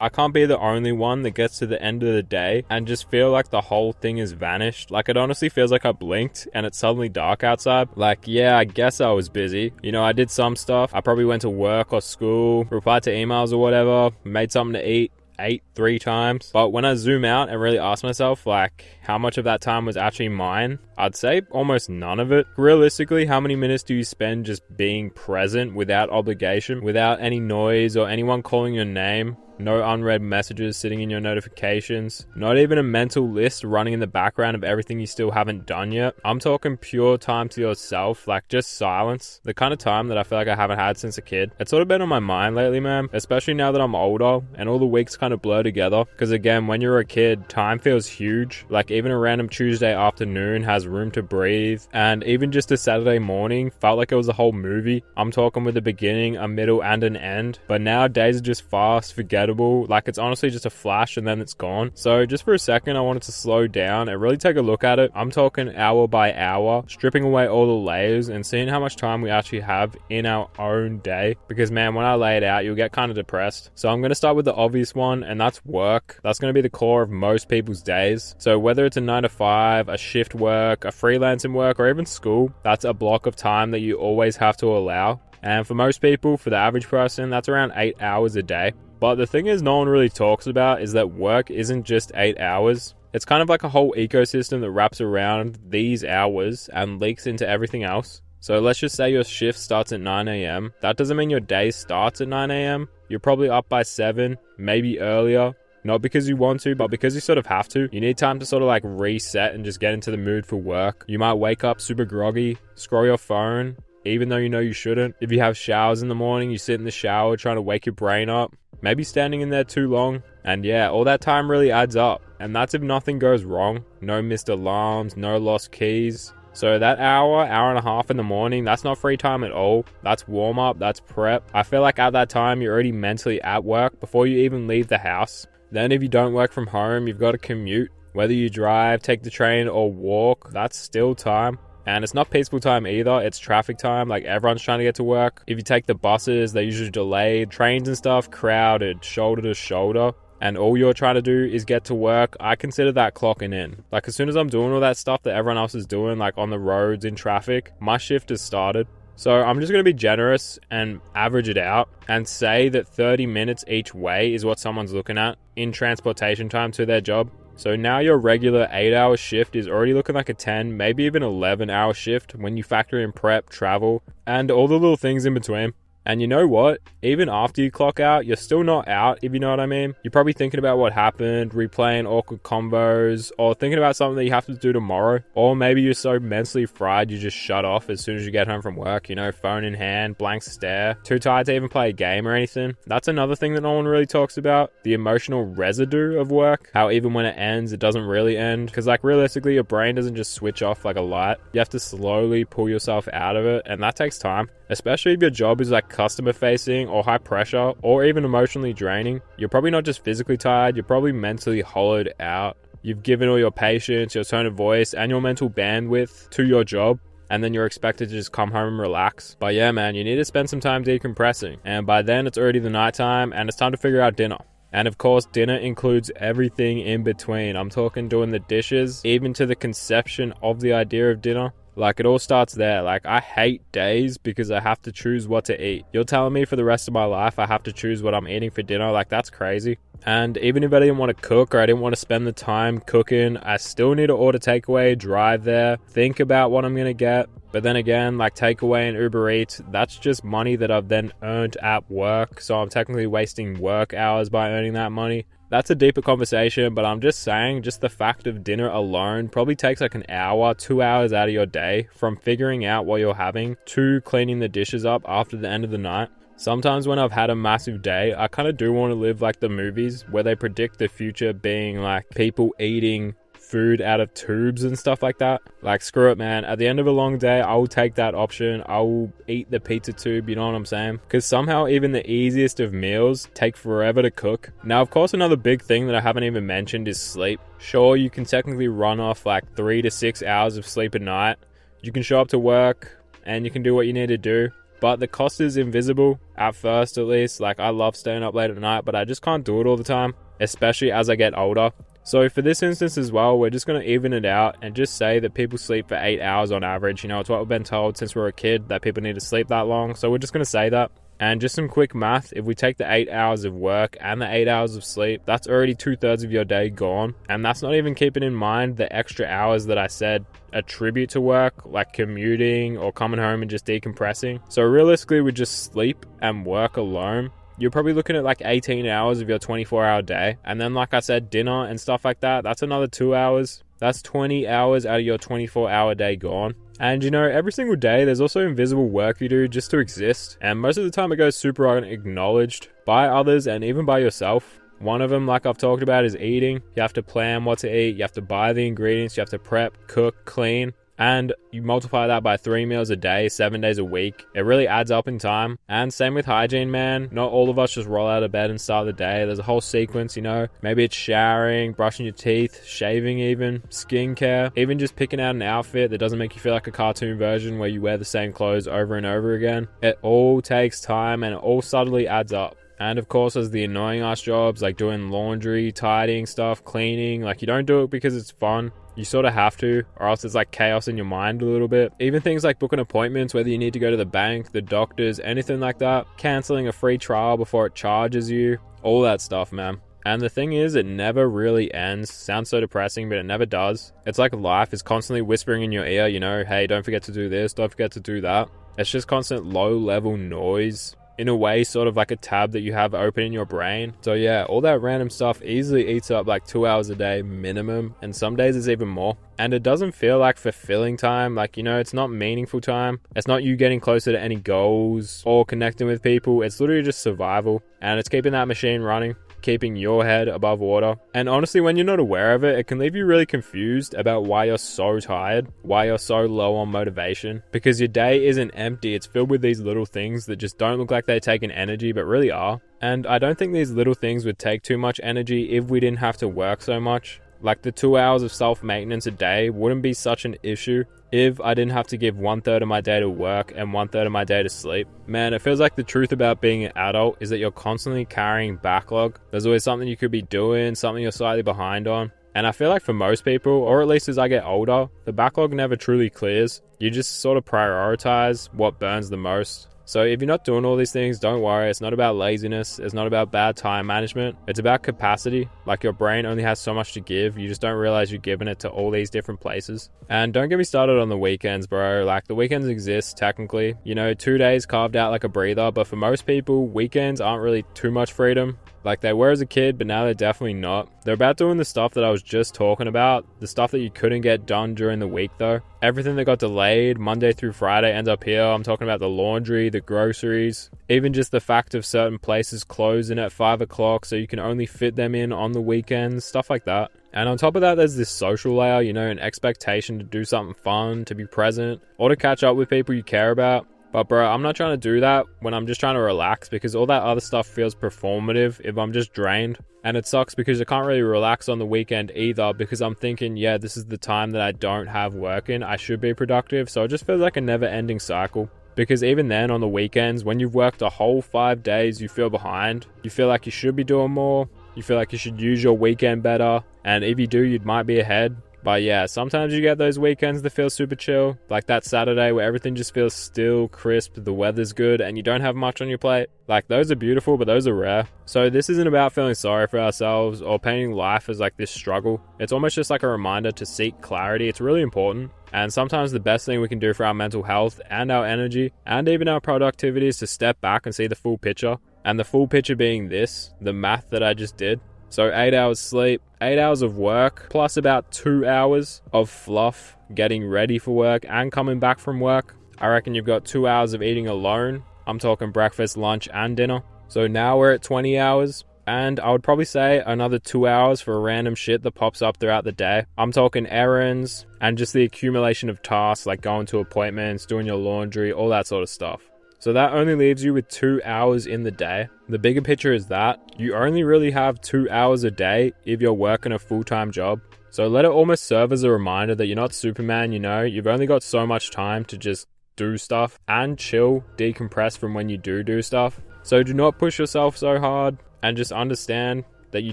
I can't be the only one that gets to the end of the day and just feel like the whole thing has vanished. Like, it honestly feels like I blinked and it's suddenly dark outside. Like, yeah, I guess I was busy. You know, I did some stuff. I probably went to work or school, replied to emails or whatever, made something to eat, ate 3 times. But when I zoom out and really ask myself, like, how much of that time was actually mine, I'd say almost none of it. Realistically, how many minutes do you spend just being present without obligation, without any noise or anyone calling your name? No unread messages sitting in your notifications. Not even a mental list running in the background of everything you still haven't done yet. I'm talking pure time to yourself, like just silence. The kind of time that I feel like I haven't had since a kid. It's sort of been on my mind lately, man. Especially now that I'm older and all the weeks kind of blur together. Because again, when you're a kid, time feels huge. Like even a random Tuesday afternoon has room to breathe. And even just a Saturday morning felt like it was a whole movie. I'm talking with a beginning, a middle, and an end. But now days are just fast, forgettable. Like it's honestly just a flash and then it's gone. So just for a second, I wanted to slow down and really take a look at it. I'm talking hour by hour, stripping away all the layers and seeing how much time we actually have in our own day. Because man, when I lay it out, you'll get kind of depressed. So I'm going to start with the obvious one, and that's work. That's going to be the core of most people's days. So whether it's a 9 to 5, a shift work, a freelancing work, or even school, that's a block of time that you always have to allow. And for most people, for the average person, that's around 8 hours a day. But the thing is no one really talks about is that work isn't just 8 hours. It's kind of like a whole ecosystem that wraps around these hours and leaks into everything else. So let's just say your shift starts at 9 a.m. That doesn't mean your day starts at 9 a.m. You're probably up by 7, maybe earlier. Not because you want to, but because you sort of have to. You need time to sort of like reset and just get into the mood for work. You might wake up super groggy, scroll your phone, even though you know you shouldn't. If you have showers in the morning, you sit in the shower trying to wake your brain up. Maybe standing in there too long. And yeah, all that time really adds up. And that's if nothing goes wrong. No missed alarms, no lost keys. So that hour and a half in the morning, that's not free time at all. That's warm up, that's prep. I feel like at that time, you're already mentally at work before you even leave the house. Then if you don't work from home, you've got to commute. Whether you drive, take the train, or walk, that's still time. And it's not peaceful time either, it's traffic time, like everyone's trying to get to work. If you take the buses, they're usually delayed. Trains and stuff, crowded, shoulder to shoulder. And all you're trying to do is get to work. I consider that clocking in. Like as soon as I'm doing all that stuff that everyone else is doing, like on the roads, in traffic, my shift has started. So I'm just going to be generous and average it out and say that 30 minutes each way is what someone's looking at in transportation time to their job. So now your regular 8-hour shift is already looking like a 10, maybe even 11-hour shift when you factor in prep, travel, and all the little things in between. And you know what? Even after you clock out, you're still not out, if you know what I mean. You're probably thinking about what happened, replaying awkward combos, or thinking about something that you have to do tomorrow. Or maybe you're so mentally fried you just shut off as soon as you get home from work, you know, phone in hand, blank stare, too tired to even play a game or anything. That's another thing that no one really talks about, the emotional residue of work. How even when it ends, it doesn't really end. Because like realistically, your brain doesn't just switch off like a light. You have to slowly pull yourself out of it, and that takes time. Especially if your job is like customer facing or high pressure or even emotionally draining. You're probably not just physically tired, you're probably mentally hollowed out. You've given all your patience, your tone of voice, and your mental bandwidth to your job, and then you're expected to just come home and relax. But yeah, man, you need to spend some time decompressing. And by then it's already the nighttime and it's time to figure out dinner. And of course, dinner includes everything in between. I'm talking doing the dishes, even to the conception of the idea of dinner. Like, it all starts there. Like, I hate days because I have to choose what to eat. You're telling me for the rest of my life I have to choose what I'm eating for dinner? Like, that's crazy. And even if I didn't want to cook or I didn't want to spend the time cooking, I still need to order takeaway, drive there, think about what I'm going to get. But then again, like takeaway and Uber Eats, that's just money that I've then earned at work. So I'm technically wasting work hours by earning that money. That's a deeper conversation, but I'm just saying, just the fact of dinner alone probably takes like an hour, 2 hours out of your day, from figuring out what you're having to cleaning the dishes up after the end of the night. Sometimes when I've had a massive day, I kind of do want to live like the movies where they predict the future being like people eating food out of tubes and stuff like that. Like, screw it, man. At the end of a long day, I will take that option. I will eat the pizza tube, you know what I'm saying? Because somehow even the easiest of meals take forever to cook. Now, of course, another big thing that I haven't even mentioned is sleep. Sure, you can technically run off like 3 to 6 hours of sleep a night. You can show up to work and you can do what you need to do. but the cost is invisible, at first at least. Like, I love staying up late at night, but I just can't do it all the time, especially as I get older. So for this instance as well, we're just going to even it out and just say that people sleep for 8 hours on average. You know, it's what we've been told since we were a kid, that people need to sleep that long. So we're just going to say that. And just some quick math, if we take the 8 hours of work and the 8 hours of sleep, that's already 2/3 of your day gone. And that's not even keeping in mind the extra hours that I said attribute to work, like commuting or coming home and just decompressing. So realistically, with just sleep and work alone, you're probably looking at like 18 hours of your 24-hour day. And then, like I said, dinner and stuff like that, that's another 2 hours. That's 20 hours out of your 24-hour day gone. And you know, every single day, there's also invisible work you do just to exist. And most of the time it goes super unacknowledged by others and even by yourself. One of them, like I've talked about, is eating. You have to plan what to eat. You have to buy the ingredients. You have to prep, cook, clean. And you multiply that by 3 meals a day, 7 days a week. It really adds up in time. And same with hygiene, man. Not all of us just roll out of bed and start the day. There's a whole sequence, you know. Maybe it's showering, brushing your teeth, shaving even, skincare, even just picking out an outfit that doesn't make you feel like a cartoon version where you wear the same clothes over and over again. It all takes time and it all subtly adds up. And of course, there's the annoying ass jobs like doing laundry, tidying stuff, cleaning. Like, you don't do it because it's fun. You sort of have to, or else it's like chaos in your mind a little bit. Even things like booking appointments, whether you need to go to the bank, the doctors, anything like that. Canceling a free trial before it charges you. All that stuff, man. And the thing is, it never really ends. Sounds so depressing, but it never does. It's like life is constantly whispering in your ear, you know, hey, don't forget to do this, don't forget to do that. It's just constant low-level noise. In a way, sort of like a tab that you have open in your brain. So yeah, all that random stuff easily eats up like 2 hours a day minimum, and some days it's even more. And it doesn't feel like fulfilling time. Like, you know, it's not meaningful time. It's not you getting closer to any goals or connecting with people. It's literally just survival, and it's keeping that machine running, keeping your head above water. And honestly, when you're not aware of it, it can leave you really confused about why you're so tired, why you're so low on motivation, because your day isn't empty. It's filled with these little things that just don't look like they take an energy, but really are. And I don't think these little things would take too much energy if we didn't have to work so much. Like, the 2 hours of self-maintenance a day wouldn't be such an issue if I didn't have to give 1/3 of my day to work and 1/3 of my day to sleep. Man, it feels like the truth about being an adult is that you're constantly carrying backlog. There's always something you could be doing, something you're slightly behind on. And I feel like for most people, or at least as I get older, the backlog never truly clears. You just sort of prioritize what burns the most. So if you're not doing all these things, don't worry. It's not about laziness. It's not about bad time management. It's about capacity. Like, your brain only has so much to give. You just don't realize you're giving it to all these different places. And don't get me started on the weekends, bro. Like, the weekends exist technically. You know, 2 days carved out like a breather. But for most people, weekends aren't really too much freedom. Like, they were as a kid, but now they're definitely not. They're about doing the stuff that I was just talking about. The stuff that you couldn't get done during the week, though. Everything that got delayed Monday through Friday ends up here. I'm talking about the laundry, the groceries, even just the fact of certain places closing at 5 o'clock so you can only fit them in on the weekends, stuff like that. And on top of that, there's this social layer, you know, an expectation to do something fun, to be present, or to catch up with people you care about. But bro, I'm not trying to do that when I'm just trying to relax, because all that other stuff feels performative if I'm just drained. And it sucks because I can't really relax on the weekend either, because I'm thinking, yeah, this is the time that I don't have working. I should be productive. So it just feels like a never ending cycle. Because even then, on the weekends, when you've worked a whole 5 days, you feel behind. You feel like you should be doing more. You feel like you should use your weekend better. And if you do, you might be ahead. But yeah, sometimes you get those weekends that feel super chill, like that Saturday where everything just feels still, crisp, the weather's good, and you don't have much on your plate. Like, those are beautiful, but those are rare. So this isn't about feeling sorry for ourselves or painting life as like this struggle. It's almost just like a reminder to seek clarity. It's really important. And sometimes the best thing we can do for our mental health and our energy and even our productivity is to step back and see the full picture. And the full picture being this, the math that I just did. So 8 hours sleep, 8 hours of work, plus about 2 hours of fluff, getting ready for work and coming back from work. I reckon you've got 2 hours of eating alone. I'm talking breakfast, lunch, and dinner. So now we're at 20 hours. And I would probably say another 2 hours for random shit that pops up throughout the day. I'm talking errands and just the accumulation of tasks like going to appointments, doing your laundry, all that sort of stuff. So that only leaves you with 2 hours in the day. The bigger picture is that you only really have 2 hours a day if you're working a full-time job. So let it almost serve as a reminder that you're not Superman, you know. You've only got so much time to just do stuff and chill, decompress from when you do stuff. So do not push yourself so hard, and just understand that you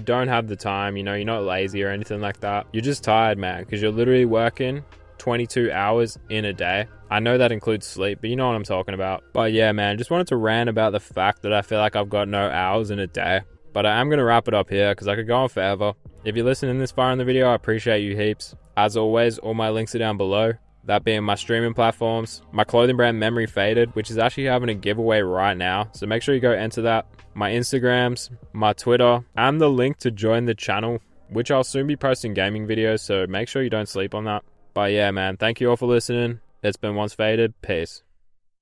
don't have the time. You know, you're not lazy or anything like that. You're just tired, man, because you're literally working 22 hours in a day. I know that includes sleep, but you know what I'm talking about. But yeah, man, just wanted to rant about the fact that I feel like I've got no hours in a day. But I am going to wrap it up here because I could go on forever. If you're listening this far in the video, I appreciate you heaps. As always, all my links are down below. That being my streaming platforms, my clothing brand Memory Faded, which is actually having a giveaway right now. So make sure you go enter that. My Instagrams, my Twitter, and the link to join the channel, which I'll soon be posting gaming videos. So make sure you don't sleep on that. But yeah, man, thank you all for listening. It's been Once Faded. Peace.